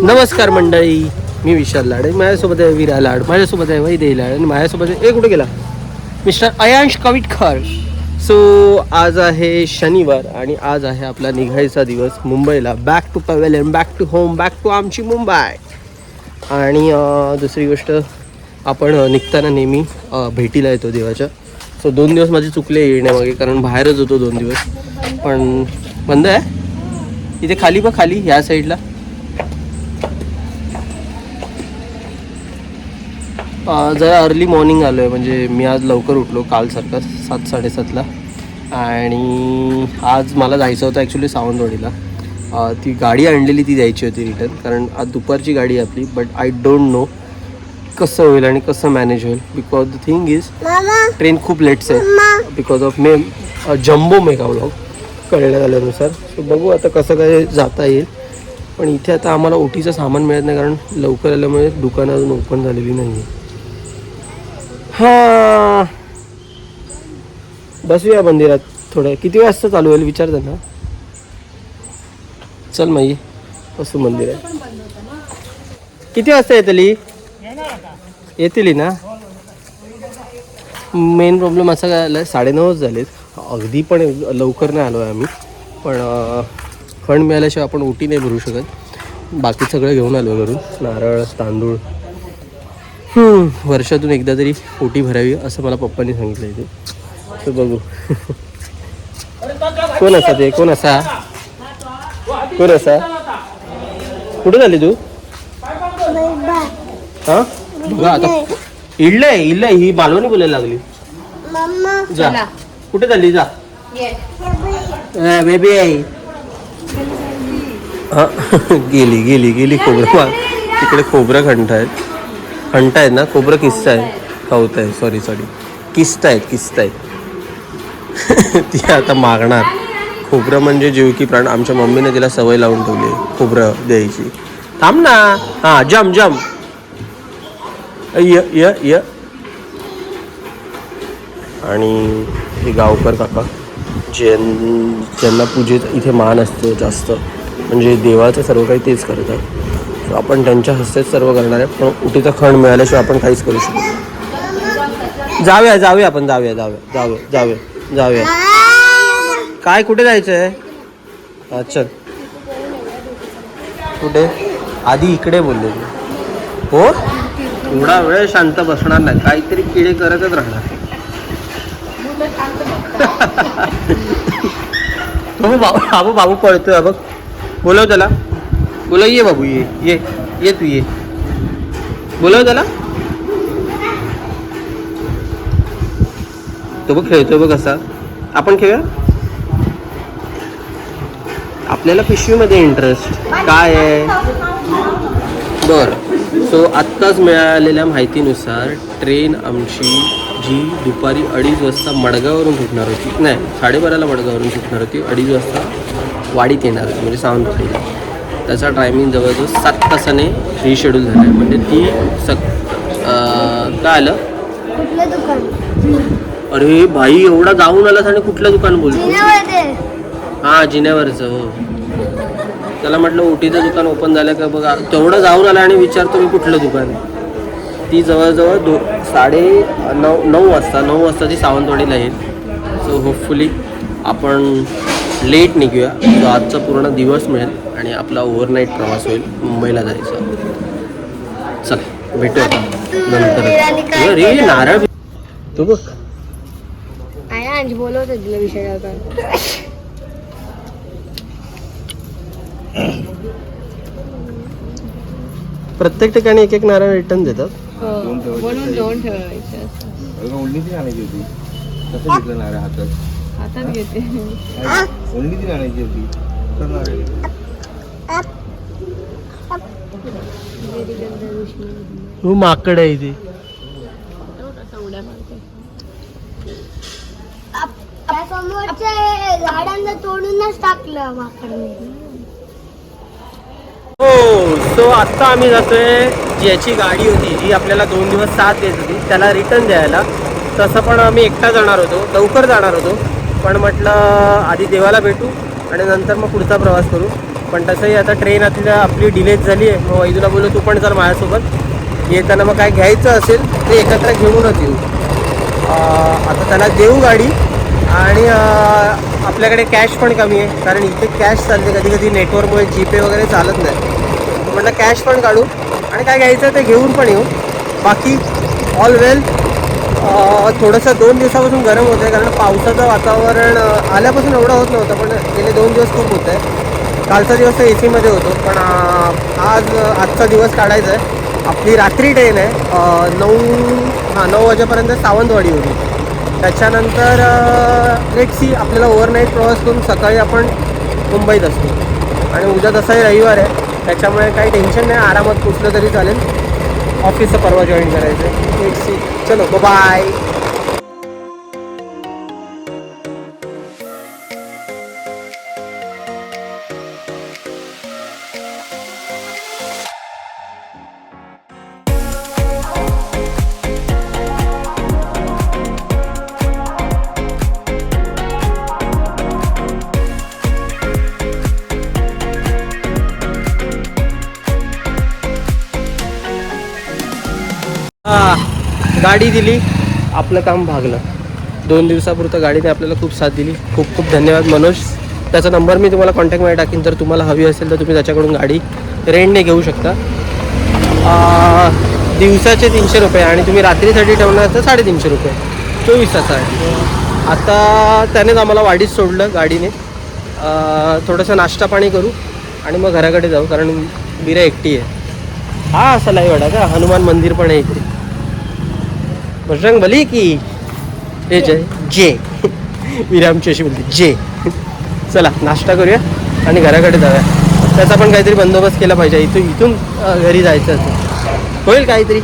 नमस्कार मंडळी, मी विशाल लाड. माझ्यासोबत आहे वीरा लाड, माझ्यासोबत आहे वैदेही लाड आणि माझ्यासोबत आहे कुठे गेला मिस्टर अयांश कविटकर. सो आज आहे शनिवार आणि आज आहे आपला निघायचा दिवस मुंबईला. Back to pavilion, back to home, back to आमची मुंबई. आणि दुसरी गोष्ट, आपण निघताना नेहमी भेटीला येतो देवाच्या. सो 2 दिवस माझे चुकले येण्यामागे, कारण बाहेरच होतो 2 दिवस. पण बंद आहे इथे खाली, बघ खाली ह्या साईडला. जरा अर्ली मॉर्निंग आलो आहे, म्हणजे मी आज लवकर उठलो कालसारखं 7-7:30ला. आणि आज मला जायचं होतं ॲक्च्युली सावंतवाडीला. ती गाडी आणलेली ती द्यायची होती रिटर्न, कारण आज दुपारची गाडी आहे आपली. बट आय डोंट नो कसं होईल आणि कसं मॅनेज होईल, because the thing is train खूप लेट्स आहे because of jumbo mega block कळण्यात आल्यानुसार. सो बघू आता कसं काय जाता येईल. पण इथे आता आम्हाला ओटीचं सामान मिळत नाही, कारण लवकर आल्यामुळे दुकानं अजून ओपन झालेली नाही आहे. हां, बसूया मंदिरात थोडं. किती वाजता चालू होईल विचार त्यांना. चल माई, बसू मंदिरात. किती वाजता येतली? येतील ना. मेन प्रॉब्लेम असा काय आला, 9:30 झालेत. अगदी पण लवकर नाही आलो आहे आम्ही. पण फंड मिळाल्याशिवाय आपण ओटी नाही भरू शकत. बाकी सगळं घेऊन आलो घरून, नारळ, तांदूळ. वर्षातून एकदा तरी ओटी भरावी असं मला पप्पांनी सांगितलं इथे. तर बघू कोण असा ते, कोण असा कुठे झाली तू? हां बघा आता इडलंय ही मालवणी बोलायला लागली. जा, कुठे चालली? जा बेबी आई. हां गेली खोबरं. तिकडे खोबरं खंट आहेत ना, खोबरं किस्त आहे, खाऊत आहे. सॉरी किस्त आहेत ती आता मागणार. खोबरं म्हणजे जीव की प्राण. आमच्या मम्मीने तिला सवय लावून ठेवली खोबरं द्यायची. थांब ना. हां जम य. आणि हे गावकर काका ज्यांना पूजेत इथे मान असतो जास्त, म्हणजे देवाचं सर्व काही तेच करतात. सो आपण त्यांच्या हस्तेच सर्व करणार आहे. पण उटीचा खंड मिळाल्याशिवाय आपण काहीच करू शकतो. जाऊया आपण जाऊया. काय कुठे जायचं आहे? चल. कुठे? आधी इकडे बोलले तू. हो, थोडा वेळ शांत बसणार नाही, काहीतरी किडे करतच राहणार. बाबू पळतोय बघ. बोलव त्याला, बोलव. ये बाबू, ये तू ये. बोलव त्याला. तो बघ खेळतोय बघ असा. आपण खेळूया. आपल्याला पिशवीमध्ये इंटरेस्ट काय आहे? बरं. सो आत्ताच मिळालेल्या माहितीनुसार ट्रेन आमची जी दुपारी 2:30 वाजता मडगाववरून सुटणार होती, नाही 12:30ला मडगाववरून सुटणार होती, 2:30 वाजता वाडीत येणार होती, म्हणजे सावंतवाडीला. त्याचा टायमिंग जवळजवळ 7 तासाने रिशेड्यूल झाला आहे. म्हणजे ती काय आलं? अरे भाई, एवढा जाऊन आलास आणि कुठलं दुकान बोलतो? हां, जिन्यावरचं. हो, त्याला म्हटलं ओटीचं दुकान ओपन झालं का बघा. तेवढं जाऊन आला आणि विचारतो मी कुठलं दुकान. ती जवळजवळ 9 वाजता ती सावंतवाडीला येईल. सो होपफुली आपण लेट निघूया. सो आजचा पूर्ण दिवस मिळेल आणि आपला ओव्हरनाईट प्रवास होईल मुंबईला जायचा. चल भेटूया नंतर. अरे नारळ तू बघ. बोलवत तुला विषय. प्रत्येक ठिकाणी एक नारळ रिटर्न देतात. म्हणून 2 ठेवायचे. ओढणीची आणायची होती. कसं घेतलं नारळ हातात घेते. ओढणीची आणायची होती. हो, माकड आहे इथे. झाडांना तोडूनच टाकलं माकडने. हो, सो आत्ता आम्ही जातोय ज्याची गाडी होती, जी आपल्याला 2 दिवस साथ देत होती, त्याला रिटर्न द्यायला. तसं पण आम्ही एकटा जाणार होतो, लवकर जाणार होतो. पण म्हटलं आधी देवाला भेटू आणि नंतर मग पुढचा प्रवास करू. पण तसंही आता ट्रेन आपली डिलेच झाली आहे. मग वैदूला बोललो तू पण चल माझ्यासोबत. येताना मग काय घ्यायचं असेल ते एकत्र घेऊनच येऊ. आता त्याला देऊ गाडी. आणि आपल्याकडे कॅश पण कमी आहे कारण इथे कॅश चालते, कधी कधी नेटवर्कमुळे जीपे वगैरे चालत नाही. म्हटलं कॅश पण काढू आणि काय घ्यायचं ते घेऊन पण येऊ. बाकी ऑल वेल. थोडंसं 2 दिवसापासून गरम होतं आहे कारण पावसाचं वातावरण आल्यापासून एवढं होत नव्हतं, पण गेले 2 दिवस खूप होतं आहे. कालचा दिवस तर AC मध्ये होतो, पण आजचा दिवस काढायचा आहे. आपली रात्री ट्रेन आहे 9 वाजेपर्यंत सावंतवाडी होती. त्याच्यानंतर लेट सी आपल्याला ओव्हरनाईट प्रवास करून सकाळी आपण मुंबईत असतो. आणि उद्या तसाही रविवार आहे त्याच्यामुळे काही टेन्शन नाही, आरामात पोचलं तरी चालेल. ऑफिसचं परवा जॉईन करायचं आहे. Let see. चलो बाय. गाडी दिली, आपलं काम भागलं. 2 दिवसापुरतं गाडीने आपल्याला खूप साथ दिली. खूप खूप धन्यवाद मनोज. त्याचा नंबर मी तुम्हाला कॉन्टॅक्टमध्ये टाकीन. जर तुम्हाला हवी असेल तर तुम्ही त्याच्याकडून गाडी रेंटने घेऊ शकता. दिवसाचे 300 रुपये आणि तुम्ही रात्रीसाठी ठेवणार तर 350 रुपये. 24 तासासाठी. आता त्यानेच आम्हाला वाडीत सोडलं गाडीने. थोडंसं नाश्ता पाणी करू आणि मग घराकडे जाऊ कारण बिरा एकटी आहे. हा असा लाईवाडा का हनुमान मंदिर पण आहे इकडे. बजरंग बली की हे जे विरामची अशी बोलते जे. चला नाश्ता करूया आणि घराकडे जाऊया. त्याचा पण काहीतरी बंदोबस्त केला पाहिजे. इथून घरी जायचं असं होईल काहीतरी.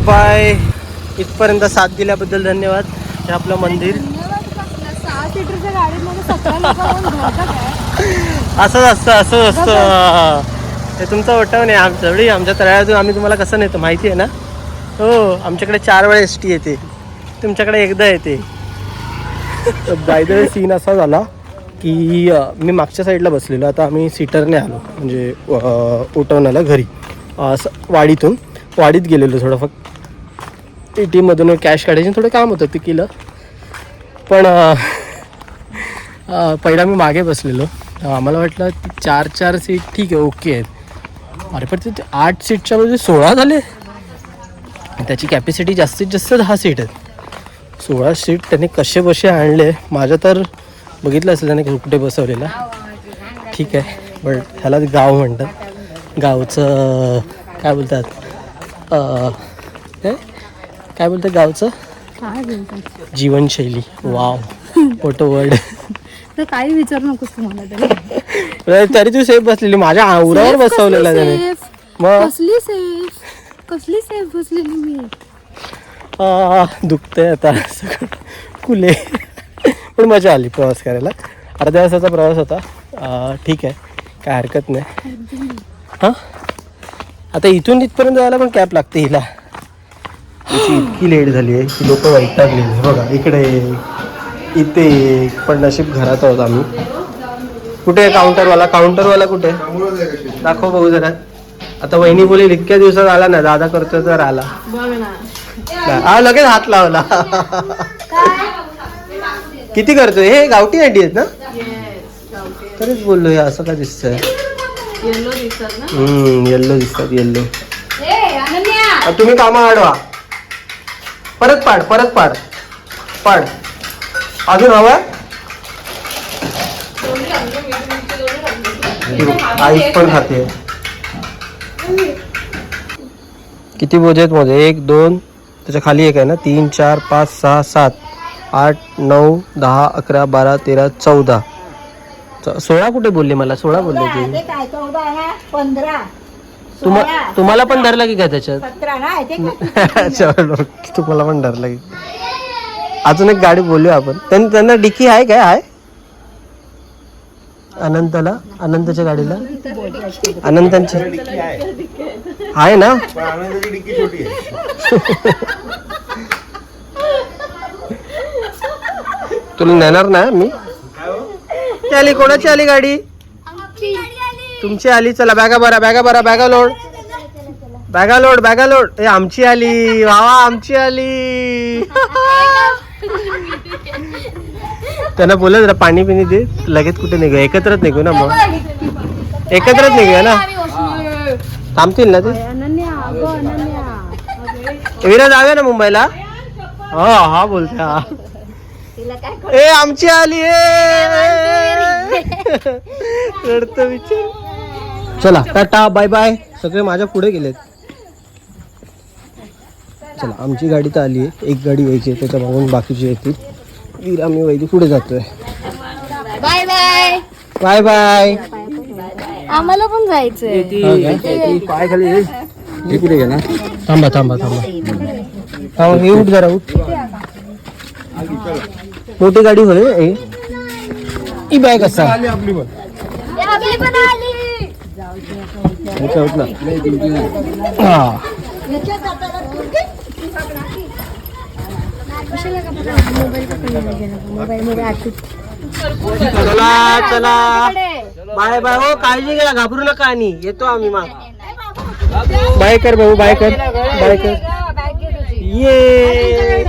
बाय. इथपर्यंत साथ दिल्याबद्दल धन्यवाद. हे आपलं मंदिर. 6 सीटरच्या गाडीमध्ये 17 लोक असंच असतं. हे तुमचं वाटतं नाही आमच्या तळ्यातून आम्ही तुम्हाला कसं नेतो माहिती आहे ना. हो आमच्याकडे 4 वेळा ST येते, तुमच्याकडे एकदा येते. बाय द वे सीन असा झाला की मी मागच्या साईडला बसलेलो. आता आम्ही सीटरने आलो म्हणजे उठवण्याला घरी वाडीत गेलेलो. थोडं फक्त ATMमधून कॅश काढायची थोडं काम होतं ते केलं. पण पहिला मी मागे बसलेलो. आम्हाला वाटलं 4 सीट ठीक आहे ओके आहेत. अरे पण ते 8 सीटच्या मध्ये 16 झाले. त्याची कॅपॅसिटी जास्तीत जास्त 10 सीट आहेत. 16 सीट त्याने कसे बसे आणले. माझं तर बघितलं असेल त्याने कुठे बसवलेला. ठीक आहे बट ह्याला गाव म्हणतात. गावचं काय बोलतात काय बोलतात गावचं जीवनशैली. वाव मोठं वर्ड. तर काही विचारू नकोस तुम्हाला तरी तू सेफ बसलेली माझ्या आवरावर बसवलेला त्याने. मग कसली सेफ बसलेली मी. दुखतंय आता सगळं कुले. पण मजा आली प्रवास करायला. अर्ध्या तासाचा प्रवास होता. ठीक आहे काय हरकत नाही. हां आता इथून इथपर्यंत जायला पण कॅब लागते हिला. इतकी लेट झाली आहे की लोक वैतागली. बघा इकडे इथे पण नशीब घरात आहोत आम्ही. कुठे काउंटरवाला कुठे दाखव बघू जरा. आता वहिनी बोलेल इतक्या दिवसात आला ना दादा करतो तर आला. लगेच हात लावला. किती करतोय हे गावठी अंडी आहेत ना. तरीच बोललो हे असं का दिसतंय. येल्लो दिसतात येल्लो. तुम्ही कामा आडवा परत पाड अजून हवा. आईस पण खाते. किती बोजे आहेत मध्ये 1 2 त्याच्या खाली एक आहे ना 3 4 5 6 7 8 9 10 11 12 13 14 16 कुठे बोलले मला 16 बोलले ते. 15 तुम्हाला पण धरला की काय त्याच्यात? चलो तुम्हाला पण धरला की. अजून एक गाडी बोलूया आपण. त्यांना डिक्की आहे काय? आहे अनंतच्या गाडीला अनंतांची आहे ना. तुला नेणार ना मी. आली कोणाची आली गाडी? तुमची आली. चला बॅगा भरा बॅगा लोड ए आमची आली. वावा आमची आली. त्यांना बोला जरा पाणी पिणी दे. लगेच कुठे निघू? एकत्रच निघू ना. मग एकत्रच निघूया ना. थांबतील ना ते. विरा जाऊया ना मुंबईला. हा बोलते हा. ए आमची आली. रडतो विचार. चला टाटा बाय बाय. सगळे माझ्या पुढे गेलेत. चला आमची गाडी तर आली आहे. एक गाडी यायची आहे त्याच्या मागून बाकीची येतील. वीर आम्ही वैदी पुढे जातोय. Bye bye bye bye. आम्हाला पण जायचंय. पाय खाली ना. थांबा हे उठ जरा उठ. मोठी गाडी होय. ही बॅग असा आपली पण आली. चला बाय बाय. हो काळजी घ्या. घाबरू नका. आणि येतो आम्ही मग. बाय कर भाऊ. बाय कर. ये.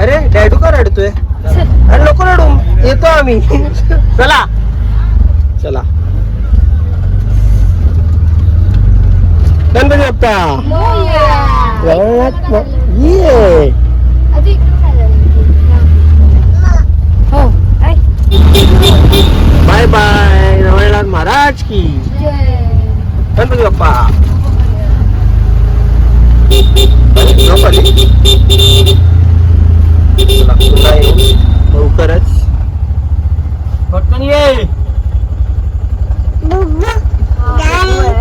अरे डॅडू का रडतोय? अरे नको रडू. येतो आम्ही. चला गणपती बाप्पा. ये. Bye bye. रवळनाथ महाराज की गणपती बाप्पा. लवकरच पटकन ये.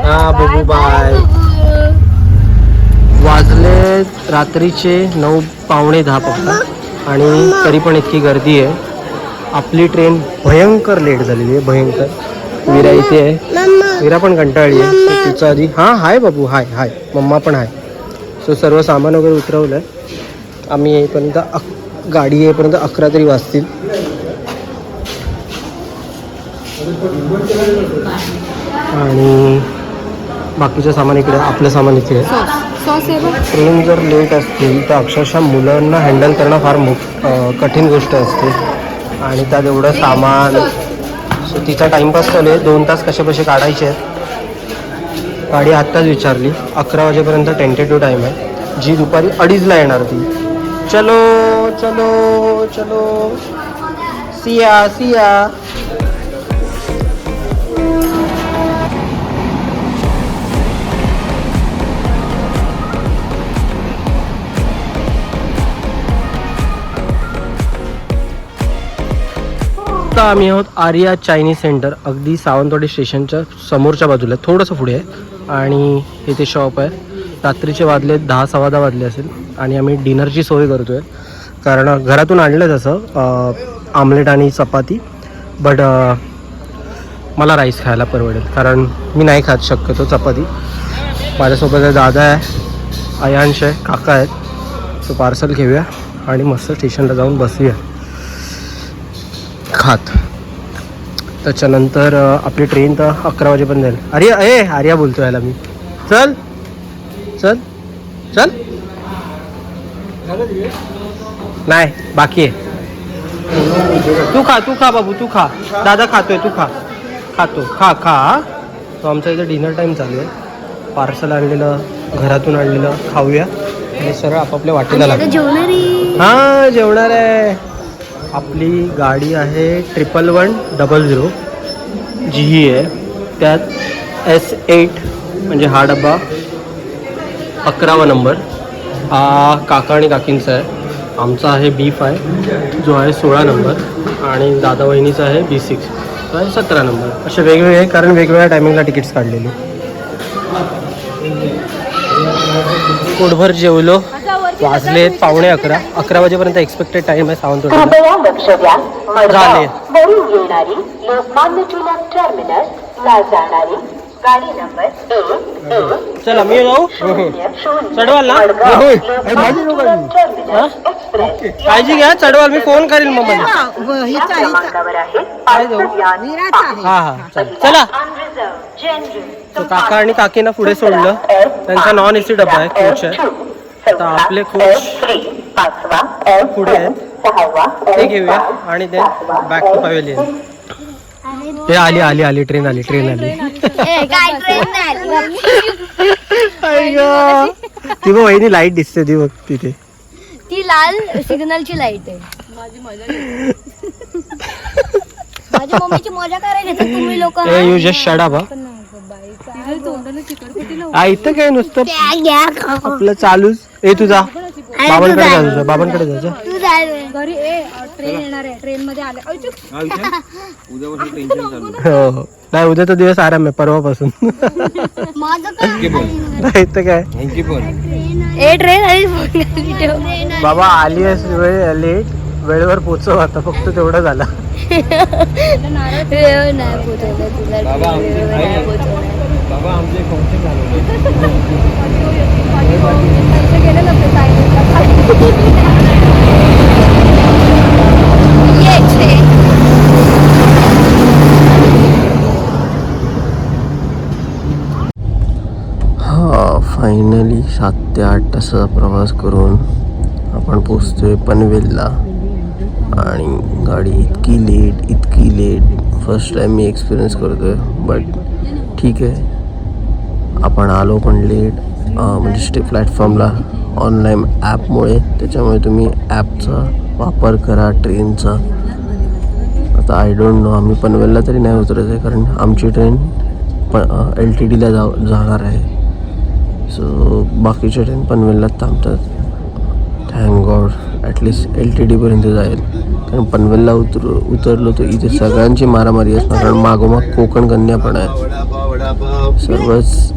हा बघू बाय. वाजले रात्रीचे 9 पावणे 10 पक्का. आणि तरी पण इतकी गर्दी आहे. आपली ट्रेन भयंकर लेट झालेली आहे. भयंकर. वीरा इथे आहे. वीरा पण कंटाळली आहे. तिचा आधी हाय बाबू. हाय मम्मा पण आहे. सो सर्व सामान वगैरे उतरवलं आहे. आम्ही येईपर्यंत गाडी येईपर्यंत 11 तरी वाजतील. आणि बाकीचं सामान इकडे. आपलं सामान इथे आहे. ट्रेन जर लेट असतील तर अक्षरशः मुलांना हँडल करणं फार कठीण गोष्ट असते. आणि त्यात एवढं सामान. सो तिचा टाईमपास चालू आहे. 2 तास कसे काढायचे आहेत. गाडी आत्ताच विचारली. 11 वाजेपर्यंत टेंटेटिव्ह टाईम आहे. जी दुपारी 2:30ला येणार ती. चलो सिया. आता आम्ही आहोत आर्या चायनीज सेंटर. अगदी सावंतवाडी स्टेशनच्या समोरच्या बाजूला थोडंसं पुढे आहे. आणि इथे शॉप आहे. रात्रीचे वाजले 10 सव्वा 10 वाजले असेल. आणि आम्ही डिनरची सोय करतोय. कारण घरातून आणलं तसं आमलेट आणि चपाती. बट मला राईस खायला परवडेल. कारण मी नाही खात शक्यतो चपाती. माझ्यासोबत दादा आहे, अयांश आहे, काका आहेत. तो पार्सल घेऊया आणि मस्त स्टेशनला जाऊन बसूया खात. त्याच्यानंतर आपली ट्रेन तर 11 वाजेपर्यंत जाईल. आर्या बोलतो याला मी. चल नाही बाकी आहे. तू खा बाबू. तू खा. दादा खातोय. तू खा. तो आमचा इथे डिनर टाईम चालू आहे. पार्सल आणलेलं, घरातून आणलेलं खाऊया आणि सरळ आपापल्या वाटेला लागतो. जेवणार आहे. आपली गाडी आहे 1110 जी आहे. त्यात S8 म्हणजे हा डबा 11वा नंबर. हा काका आणि काकींचा आहे. आमचा आहे B5 जो आहे 16 नंबर. आणि दादा वहिनीचा आहे B6 जो आहे 17 नंबर. असे वेगवेगळे आहे कारण वेगवेगळ्या टायमिंगला तिकीट्स काढलेली. पोटभर जेवलो. वाजले 11:15. 11 वाजेपर्यंत एक्सपेक्टेड टाइम आहे सावंतवाडीला. कृपया लक्ष द्या. झाले. वरून येणारी लोकमान्य टिळक टर्मिनस ला जाणारी गाडी नंबर 1 चला मी जाऊ. चढवाल ना? काळजी घ्या, चढवाल. मी फोन करेल मग मला. क्रमांकावर आहे काय जाऊ? हा हा चला. तो काका आणि काकींना पुढे सोडलं. त्यांचा नॉन एसी डबा आहे, कोच आहे. आता आपले कोच पुढे आहेत, ते घेऊया आणि ते बॅक टू पवेलियन. ते आली ट्रेन आली. ती बघ वहिनी लाईट दिसते, ती बघ तिथे. ती लाल सिग्नलची लाईट आहे. माझ्या मम्मीची मजा करायला घेतात तुम्ही लोक. You just shut up. इथं काय नुसतं आपलं चालूच. तुझा बाबांकडे जायचं, बाबांकडे जायचं. घरी ट्रेन येणार आहे, ट्रेन मध्ये आले. उद्यापासून टेन्शन चालू. हो नाही, उद्याचा दिवस आराम आहे परवापासून. नाही इथं काय थँक्यू पण ट्रेन बाबा आली वेळ लेट, वेळेवर पोचव. आता फक्त तेवढं झालं. बाबा आमचे फंक्शन झालं. हा फायनली 7 ते 8 तासाचा प्रवास करून आपण पोचतोय पनवेलला. आणि गाडी इतकी लेट फर्स्ट टाइम मी एक्सपिरियन्स करतोय. बट ठीक आहे, आपण आलो पण लेट. म्हणजे प्लॅटफॉर्मला ऑनलाईन ॲपमुळे, त्याच्यामुळे तुम्ही ॲपचा वापर करा ट्रेनचा. आता आय डोंट नो, आम्ही पनवेलला तरी नाही उतरत आहे कारण आमची ट्रेन LTDला जाणार आहे. सो बाकीच्या ट्रेन पनवेललाच थांबतात. थँक गॉड ॲटलिस्ट LTDपर्यंत जाईल. कारण पनवेलला उतरलो तर इथे सगळ्यांची मारामारी असणार, कारण मागोमाग कोकण कन्या पण आहे. सर्वच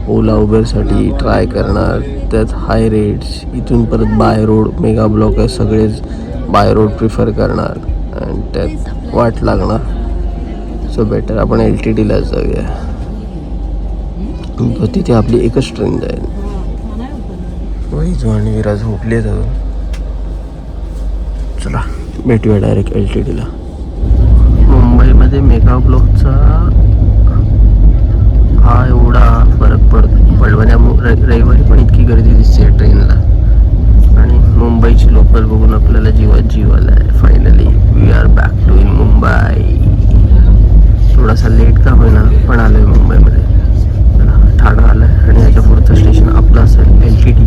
ओला उबेरसाठी ट्राय करणार, त्यात हाय रेट्स. इथून परत बाय रोड मेगा ब्लॉक आहे, सगळेच बाय रोड प्रिफर करणार आणि त्यात वाट लागणार. सो बेटर आपण LTDला जाऊया. तिथे आपली एकच ट्रेन जाईल. वैजू आणि विरा झोपले तर चला भेटूया डायरेक्ट LTDला. मुंबईमध्ये मेगा ब्लॉकचा हा एवढा फरक पडल्यामुळे रविवारी पण इतकी गर्दी दिसते ट्रेनला. आणि मुंबईची लोकल बघून आपल्याला जीव आला आहे. Finally we are back to in Mumbai. थोडासा लेट का होईना पण आलो आहे मुंबईमध्ये. ठाणा आलं आहे आणि याच्या पुढचं स्टेशन आपलं असेल LTD.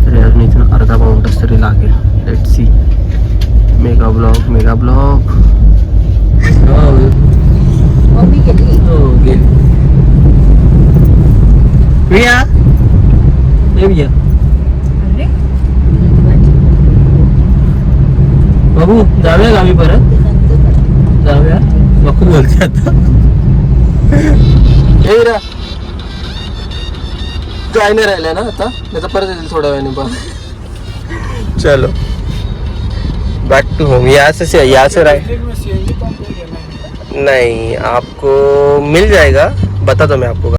तरी अजून इथून अर्धा पाऊण तास तरी लागेल. Let see. मेगा ब्लॉक गेली. बाबू जाऊया गावी परत. जाऊया नको बोलते आता. काय नाही राहिलंय ना आता, त्याचा परत येईल थोड्या वेळाने. पण चलो बैक टू होम. यहाँ से नहीं आपको मिल जाएगा, बता दो मैं आपको.